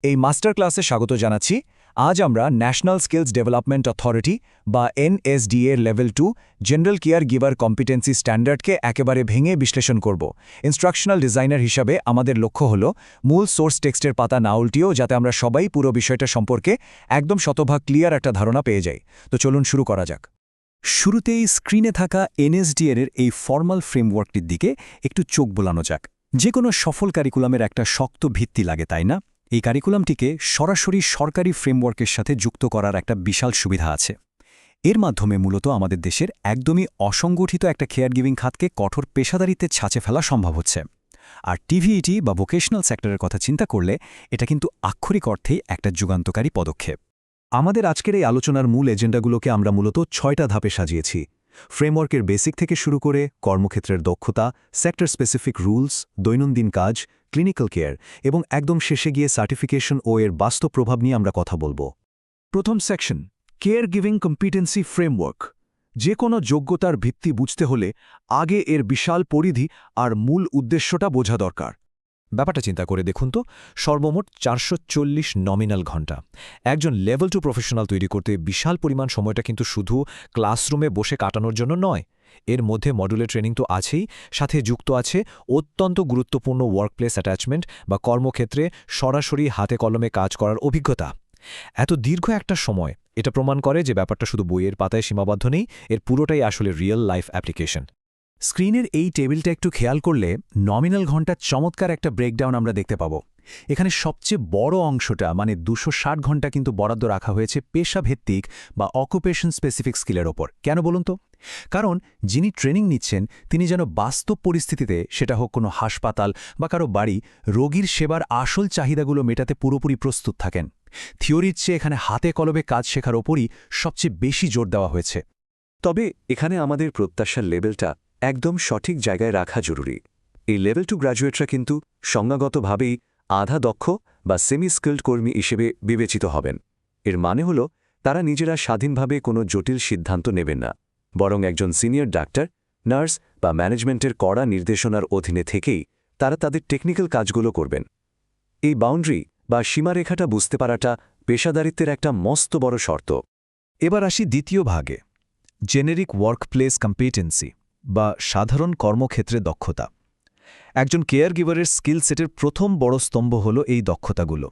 এই মাস্টার ক্লাসে স্বাগত জানাচ্ছি। আজ আমরা ন্যাশনাল স্কিলস ডেভেলপমেন্ট অথরিটি বা NSDA level 2 general care giver competency স্ট্যান্ডার্ডকে একেবারে ভেঙে বিশ্লেষণ করব। ইনস্ট্রাকশনাল ডিজাইনার হিসাবে আমাদের লক্ষ্য হল মূল সোর্স টেক্সটের পাতা না উল্টিয়েও যাতে আমরা সবাই পুরো বিষয়টা সম্পর্কে একদম শতভাগ ক্লিয়ার একটা ধারণা পেয়ে যাই। তো চলুন শুরু করা যাক। শুরুতেই স্ক্রিনে থাকা এনএসডিএর এই ফর্মাল ফ্রেমওয়ার্কটির দিকে একটু চোখ বোলানো যাক। যে কোনো সফল কারিকুলামের একটা শক্ত ভিত্তি লাগে, তাই না? এই কারিকুলামটিকে সরাসরি সরকারি ফ্রেমওয়ার্কের সাথে যুক্ত করার একটা বিশাল সুবিধা আছে। এর মাধ্যমে মূলত আমাদের দেশের একদমই অসংগঠিত একটা কেয়ার গিভিং খাতকে কঠোর পেশাদারিতে ছাঁচে ফেলা সম্ভব হচ্ছে। আর টিভিইটি বা ভোকেশনাল সেক্টরের কথা চিন্তা করলে এটা কিন্তু আক্ষরিক অর্থেই একটা যুগান্তকারী পদক্ষেপ। আমাদের আজকের এই আলোচনার মূল এজেন্ডাগুলোকে আমরা মূলত 6টা ধাপে সাজিয়েছি। ফ্রেমওয়ার্কের বেসিক থেকে শুরু করে কর্মক্ষেত্রের দক্ষতা, সেক্টর স্পেসিফিক রুলস, দৈনন্দিন কাজ, ক্লিনিক্যাল কেয়ার এবং একদম শেষে গিয়ে সার্টিফিকেশন ও এর বাস্তব প্রভাব নিয়ে আমরা কথা বলবো। প্রথম section, care giving competency framework. যে কোনো যোগ্যতার ভিত্তি বুঝতে হলে আগে এর বিশাল পরিধি আর মূল উদ্দেশ্যটা বোঝা দরকার। ব্যাপারটা চিন্তা করে দেখুন তো, সর্বমোট 440 নমিনাল ঘণ্টা। একজন লেভেল 2 প্রফেশনাল তৈরি করতে বিশাল পরিমাণ সময়টা কিন্তু শুধু ক্লাসরুমে বসে কাটানোর জন্য নয়। এর মধ্যে মডুলার ট্রেনিং তো আছেই, সাথে যুক্ত আছে অত্যন্ত গুরুত্বপূর্ণ ওয়ার্কপ্লেস অ্যাটাচমেন্ট বা কর্মক্ষেত্রে সরাসরি হাতে কলমে কাজ করার অভিজ্ঞতা। এত দীর্ঘ একটা সময় এটা প্রমাণ করে যে ব্যাপারটা শুধু বইয়ের পাতায় সীমাবদ্ধ নেই, এর পুরোটাই আসলে রিয়েল লাইফ অ্যাপ্লিকেশন। স্ক্রিনের এই টেবিলটা একটু খেয়াল করলে নমিনাল ঘণ্টার চমৎকার একটা ব্রেকডাউন আমরা দেখতে পাব। এখানে সবচেয়ে বড় অংশটা মানে 260 ঘণ্টা কিন্তু বরাদ্দ রাখা হয়েছে পেশাভিত্তিক বা অকুপেশন স্পেসিফিক স্কিলের ওপর। কেন বলুন তো? কারণ যিনি ট্রেনিং নিচ্ছেন তিনি যেন বাস্তব পরিস্থিতিতে, সেটা হোক কোনো হাসপাতাল বা কারো বাড়ি, রোগীর সেবার আসল চাহিদাগুলো মেটাতে পুরোপুরি প্রস্তুত থাকেন। থিওরির চেয়ে এখানে হাতে কলমে কাজ শেখার ওপরই সবচেয়ে বেশি জোর দেওয়া হয়েছে। তবে এখানে আমাদের প্রত্যাশার লেভেলটা একদম সঠিক জায়গায় রাখা জরুরি। এই লেভেল 2 গ্র্যাজুয়েটরা কিন্তু সংজ্ঞাগতভাবেই আধা দক্ষ বা সেমি স্কিল্ড কর্মী হিসেবে বিবেচিত হবেন। এর মানে হল তারা নিজেরা স্বাধীনভাবে কোনো জটিল সিদ্ধান্ত নেবেন না, বরং একজন সিনিয়র ডাক্তার, নার্স বা ম্যানেজমেন্টের কড়া নির্দেশনার অধীনে থেকেই তারা তাদের টেকনিক্যাল কাজগুলো করবেন। এই বাউন্ডারি বা সীমারেখাটা বুঝতে পারাটা পেশাদারিত্বের একটা মস্ত বড় শর্ত। এবার আসি দ্বিতীয় ভাগে, জেনেরিক ওয়ার্কপ্লেস কম্পিটেন্সি বা সাধারণ কর্মক্ষেত্রে দক্ষতা। একজন কেয়ার গিভারের স্কিল সেটের প্রথম বড় স্তম্ভ হল এই দক্ষতাগুলো।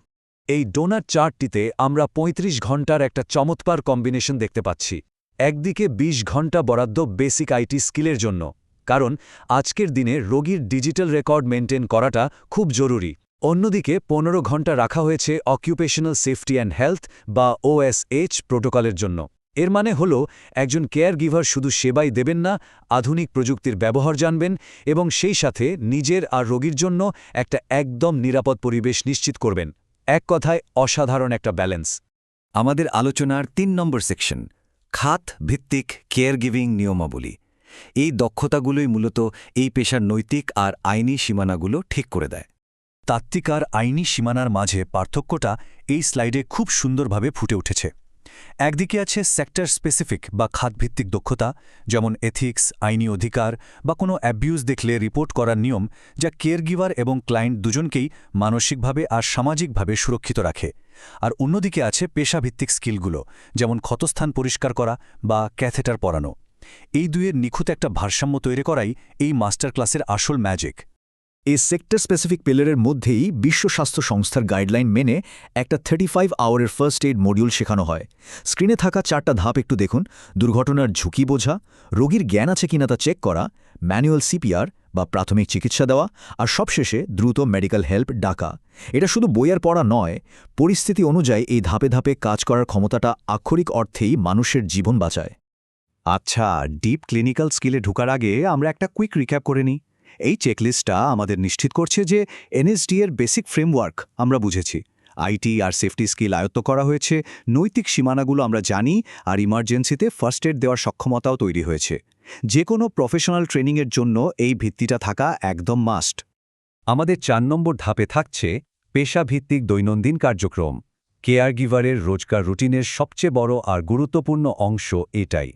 এই ডোনাট চার্টটিতে আমরা 35 ঘণ্টার একটা চমৎকার কম্বিনেশন দেখতে পাচ্ছি। একদিকে 20 ঘণ্টা বরাদ্দ বেসিক আইটি স্কিলের জন্য, কারণ আজকের দিনে রোগীর ডিজিটাল রেকর্ড মেনটেন করাটা খুব জরুরি। অন্যদিকে 15 ঘণ্টা রাখা হয়েছে অকিউপেশনাল সেফটি অ্যান্ড হেলথ বা OSH প্রোটোকলের জন্য। এর মানে হল একজন কেয়ার গিভার শুধু সেবাই দেবেন না, আধুনিক প্রযুক্তির ব্যবহার জানবেন এবং সেই সাথে নিজের আর রোগীর জন্য একটা একদম নিরাপদ পরিবেশ নিশ্চিত করবেন। এক কথায় অসাধারণ একটা ব্যালেন্স। আমাদের আলোচনার 3 নম্বর সেকশন, খাত ভিত্তিক কেয়ার গিভিং নিয়মাবলী। এই দক্ষতাগুলোই মূলত এই পেশার নৈতিক আর আইনি সীমানাগুলো ঠিক করে দেয়। তাত্ত্বিক আর আইনি সীমানার মাঝে পার্থক্যটা এই স্লাইডে খুব সুন্দরভাবে ফুটে উঠেছে। একদিকে আছে সেক্টর স্পেসিফিক বা খাতভিত্তিক দক্ষতা, যেমন এথিক্স, আইনি অধিকার বা কোনো অ্যাবিউজ দেখলে রিপোর্ট করার নিয়ম, যা কেয়ারগিভার এবং ক্লায়েন্ট দুজনকেই মানসিকভাবে আর সামাজিকভাবে সুরক্ষিত রাখে। আর অন্যদিকে আছে পেশাভিত্তিক স্কিলগুলো, যেমন ক্ষতস্থান পরিষ্কার করা বা ক্যাথেটার পরানো। এই দুইয়ের নিখুঁত একটা ভারসাম্য তৈরি করাই এই মাস্টার ক্লাসের আসল ম্যাজিক। এই সেক্টর স্পেসিফিক পিলারের মধ্যেই বিশ্ব স্বাস্থ্য সংস্থার গাইডলাইন মেনে একটা 35 আওয়ারের ফার্স্ট এইড মডিউল শেখানো হয়। স্ক্রিনে থাকা 4টা ধাপ একটু দেখুন। দুর্ঘটনার ঝুঁকি বোঝা, রোগীর জ্ঞান আছে কিনা তা চেক করা, ম্যানুয়াল CPR বা প্রাথমিক চিকিৎসা দেওয়া, আর সবশেষে দ্রুত মেডিকেল হেল্প ডাকা। এটা শুধু বইয়ের পড়া নয়, পরিস্থিতি অনুযায়ী এই ধাপে ধাপে কাজ করার ক্ষমতাটা আক্ষরিক অর্থেই মানুষের জীবন বাঁচায়। আচ্ছা, ডিপ ক্লিনিক্যাল স্কিলে ঢোকার আগে আমরা একটা কুইক রিক্যাপ করে নিই। এই চেকলিস্টটা আমাদের নিশ্চিত করছে যে এনএসডি এর বেসিক ফ্রেমওয়ার্ক আমরা বুঝেছি, আইটি আর সেফটি স্কিল আয়ত্ত করা হয়েছে, নৈতিক সীমানাগুলো আমরা জানি, আর ইমার্জেন্সিতে ফার্স্ট এড দেওয়ার সক্ষমতাও তৈরি হয়েছে। যে কোনো প্রফেশনাল ট্রেনিংয়ের জন্য এই ভিত্তিটা থাকা একদম মাস্ট। আমাদের 4 নম্বর ধাপে থাকছে পেশাভিত্তিক দৈনন্দিন কার্যক্রম। কেয়ার গিভারের রোজকার রুটিনের সবচেয়ে বড় আর গুরুত্বপূর্ণ অংশ এটাই।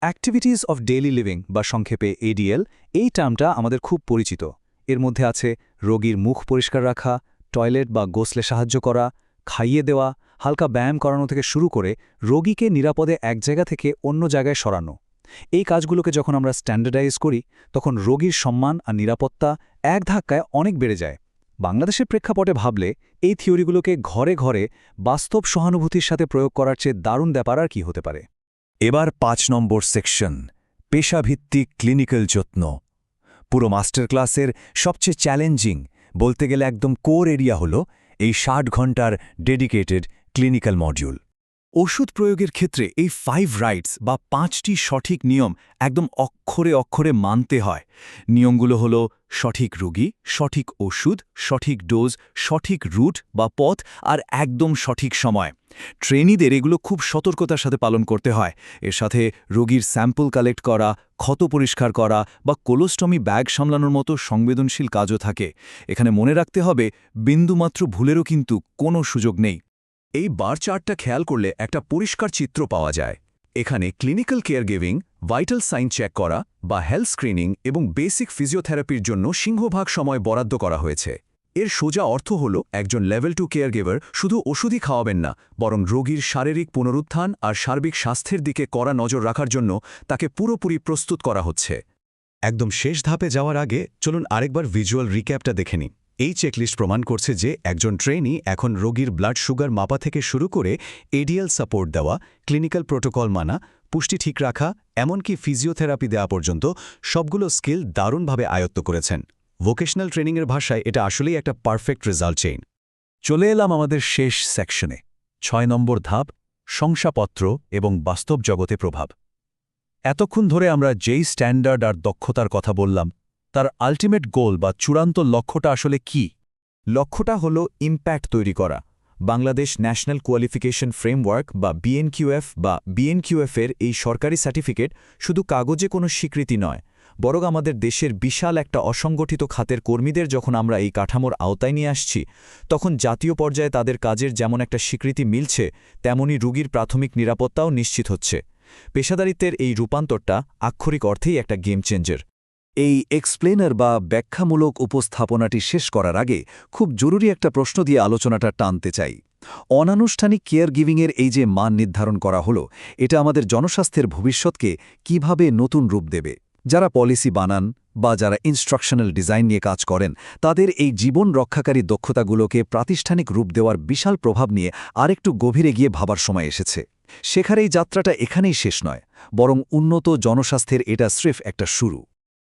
অ্যাক্টিভিটিস অফ ডেইলি লিভিং বা সংক্ষেপে ADL, এই টার্মটা আমাদের খুব পরিচিত। এর মধ্যে আছে রোগীর মুখ পরিষ্কার রাখা, টয়লেট বা গোসলে সাহায্য করা, খাইয়ে দেওয়া হালকা ব্যায়াম করানো থেকে শুরু করে রোগীকে নিরাপদে এক জায়গা থেকে অন্য জায়গায় সরানো। এই কাজগুলোকে যখন আমরা স্ট্যান্ডার্ডাইজ করি তখন রোগীর সম্মান আর নিরাপত্তা এক ধাক্কায় অনেক বেড়ে যায়। বাংলাদেশের প্রেক্ষাপটে ভাবলে এই থিওরিগুলোকে ঘরে ঘরে বাস্তব সহানুভূতির সাথে প্রয়োগ করার চেয়ে দারুণ ব্যাপার আর কি হতে পারে। এবার 5 নম্বর সেকশন, পেশাভিত্তিক ক্লিনিক্যাল যত্ন। পুরো মাস্টার ক্লাসের সবচেয়ে চ্যালেঞ্জিং, বলতে গেলে একদম কোর এরিয়া হল এই 60 ঘন্টার ডেডিকেটেড ক্লিনিক্যাল মডিউল। ওষুধ প্রয়োগের ক্ষেত্রে এই 5 রাইটস বা 5টি সঠিক নিয়ম একদম অক্ষরে অক্ষরে মানতে হয়। নিয়মগুলো হলো সঠিক রোগী, সঠিক ওষুধ, সঠিক ডোজ, সঠিক রুট বা পথ আর একদম সঠিক সময়। ট্রেনিদের এগুলো খুব সতর্কতার সাথে পালন করতে হয়। এর সাথে রোগীর স্যাম্পল কালেক্ট করা, ক্ষত পরিষ্কার করা বা কোলোস্টমি ব্যাগ সামলানোর মতো সংবেদনশীল কাজও থাকে। এখানে মনে রাখতে হবে বিন্দুমাত্র ভুলেরও কিন্তু কোনো সুযোগ নেই। এই বার চার্টটা খেয়াল করলে একটা পরিষ্কার চিত্র পাওয়া যায়। এখানে clinical care giving, vital sign check করা বা হেলথ স্ক্রিনিং এবং বেসিক ফিজিওথেরাপির জন্য সিংহভাগ সময় বরাদ্দ করা হয়েছে। এর সোজা অর্থ হল একজন লেভেল 2 কেয়ার গিভার শুধু ওষুধই খাওয়াবেন না, বরং রোগীর শারীরিক পুনরুত্থান আর সার্বিক স্বাস্থ্যের দিকে কড়া নজর রাখার জন্য তাকে পুরোপুরি প্রস্তুত করা হচ্ছে। একদম শেষ ধাপে যাওয়ার আগে চলুন আরেকবার ভিজুয়াল রিক্যাপটা দেখে নিই। এই চেকলিস্ট প্রমাণ করছে যে একজন ট্রেনি এখন রোগীর ব্লাড সুগার মাপা থেকে শুরু করে এডিএল সাপোর্ট দেওয়া, ক্লিনিক্যাল প্রোটোকল মানা, পুষ্টি ঠিক রাখা, এমনকি ফিজিওথেরাপি দেওয়া পর্যন্ত সবগুলো স্কিল দারুণভাবে আয়ত্ত করেছেন। ভোকেশনাল ট্রেনিংয়ের ভাষায় এটা আসলেই একটা পারফেক্ট রেজাল্ট চেইন। চলে এলাম আমাদের শেষ সেকশনে, 6 নম্বর ধাপ, শংসাপত্র এবং বাস্তব জগতে প্রভাব। এতক্ষণ ধরে আমরা যেই স্ট্যান্ডার্ড আর দক্ষতার কথা বললাম, তার আল্টিমেট গোল বা চূড়ান্ত লক্ষ্যটা আসলে কি? লক্ষ্যটা হল ইম্প্যাক্ট তৈরি করা। বাংলাদেশ ন্যাশনাল কোয়ালিফিকেশন ফ্রেমওয়ার্ক বা বিএনকিউএফ এর এই সরকারি সার্টিফিকেট শুধু কাগজে কোনো স্বীকৃতি নয়, বরং আমাদের দেশের বিশাল একটা অসংগঠিত খাতের কর্মীদের যখন আমরা এই কাঠামোর আওতায় নিয়ে আসছি, তখন জাতীয় পর্যায়ে তাদের কাজের যেমন একটা স্বীকৃতি মিলছে, তেমনি রোগীর প্রাথমিক নিরাপত্তাও নিশ্চিত হচ্ছে। পেশাদারিত্বের এই রূপান্তরটা আক্ষরিক অর্থেই একটা গেম চেঞ্জার। এই এক্সপ্লেনার বা ব্যাখ্যামূলক উপস্থাপনাটি শেষ করার আগে খুব জরুরি একটা প্রশ্ন দিয়ে আলোচনাটা টানতে চাই। অনানুষ্ঠানিক কেয়ার গিভিংয়ের এই যে মান নির্ধারণ করা হলো, এটা আমাদের জনস্বাস্থ্যের ভবিষ্যৎকে কিভাবে নতুন রূপ দেবে? যারা পলিসি বানান বা যারা ইনস্ট্রাকশনাল ডিজাইন নিয়ে কাজ করেন, তাদের এই জীবন রক্ষাকারী দক্ষতাগুলোকে প্রাতিষ্ঠানিক রূপ দেওয়ার বিশাল প্রভাব নিয়ে আরেকটু গভীরে গিয়ে ভাবার সময় এসেছে। শেখার এই যাত্রাটা এখানেই শেষ নয়, বরং উন্নত জনস্বাস্থ্যের এটা স্রেফ একটা শুরু।